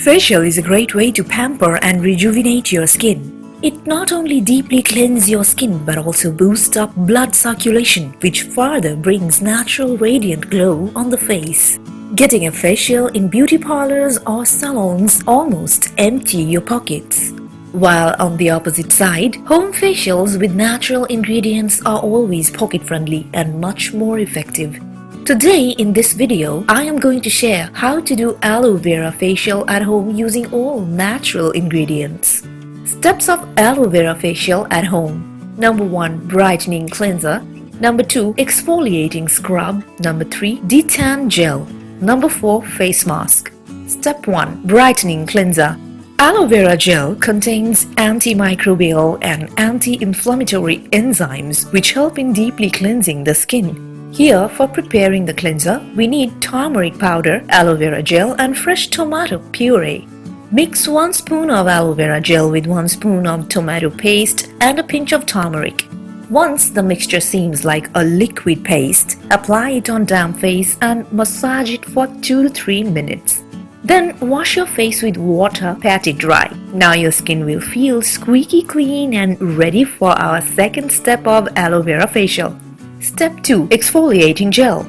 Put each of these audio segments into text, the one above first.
Facial is a great way to pamper and rejuvenate your skin. It not only deeply cleanses your skin but also boosts up blood circulation, which further brings natural radiant glow on the face. Getting a facial in beauty parlors or salons almost empty your pockets. While on the opposite side, home facials with natural ingredients are always pocket-friendly and much more effective. Today in this video, I am going to share how to do aloe vera facial at home using all natural ingredients. Steps of aloe vera facial at home. Number 1. Brightening cleanser. Number 2. Exfoliating scrub. Number 3. Detan gel. Number 4. Face mask. Step 1. Brightening cleanser. Aloe vera gel contains antimicrobial and anti-inflammatory enzymes which help in deeply cleansing the skin. Here, for preparing the cleanser, we need turmeric powder, aloe vera gel and fresh tomato puree. Mix 1 spoon of aloe vera gel with 1 spoon of tomato paste and a pinch of turmeric. Once the mixture seems like a liquid paste, apply it on damp face and massage it for 2 to 3 minutes. Then wash your face with water, pat it dry. Now your skin will feel squeaky clean and ready for our second step of aloe vera facial. Step 2. Exfoliating gel.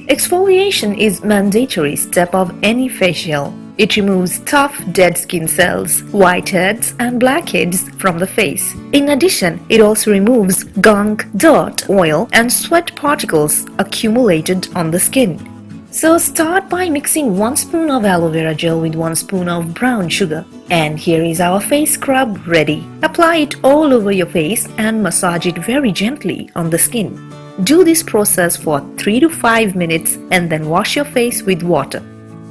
Exfoliation is mandatory step of any facial. It removes tough dead skin cells, whiteheads and blackheads from the face. In addition, it also removes gunk, dirt, oil and sweat particles accumulated on the skin. So start by mixing 1 spoon of aloe vera gel with 1 spoon of brown sugar. And here is our face scrub ready. Apply it all over your face and massage it very gently on the skin. Do this process for 3 to 5 minutes and then wash your face with water.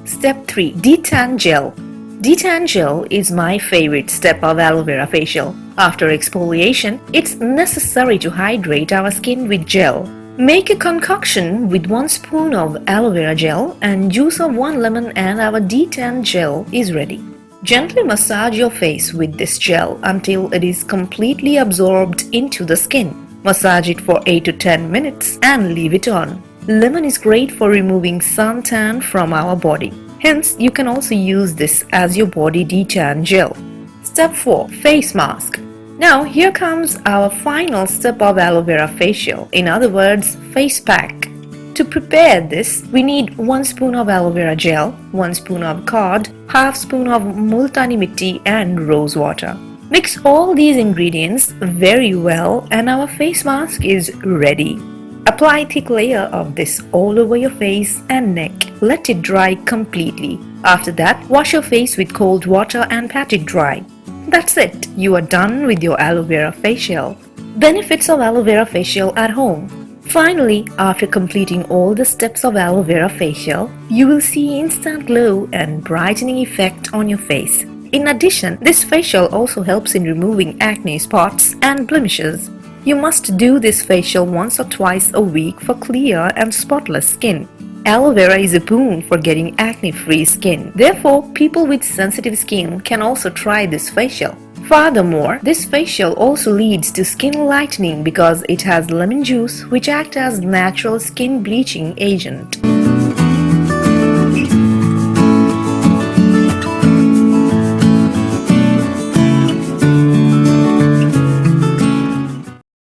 Step 3. Detan gel. Detan gel is my favorite step of aloe vera facial. After exfoliation, it's necessary to hydrate our skin with gel. Make a concoction with 1 spoon of aloe vera gel and juice of 1 lemon and our detan gel is ready. Gently massage your face with this gel until it is completely absorbed into the skin. Massage it for 8 to 10 minutes and leave it on. Lemon is great for removing suntan from our body. Hence, you can also use this as your body detan gel. Step 4. Face mask. Now, here comes our final step of aloe vera facial, in other words, face pack. To prepare this, we need 1 spoon of aloe vera gel, 1 spoon of curd, half spoon of multani mitti and rose water. Mix all these ingredients very well and our face mask is ready. Apply thick layer of this all over your face and neck. Let it dry completely. After that, wash your face with cold water and pat it dry. That's it. You are done with your aloe vera facial. Benefits of aloe vera facial at home. Finally, after completing all the steps of aloe vera facial, you will see instant glow and brightening effect on your face. In addition, this facial also helps in removing acne spots and blemishes. You must do this facial once or twice a week for clear and spotless skin. Aloe vera is a boon for getting acne-free skin. Therefore, people with sensitive skin can also try this facial. Furthermore, this facial also leads to skin lightening because it has lemon juice which acts as natural skin bleaching agent.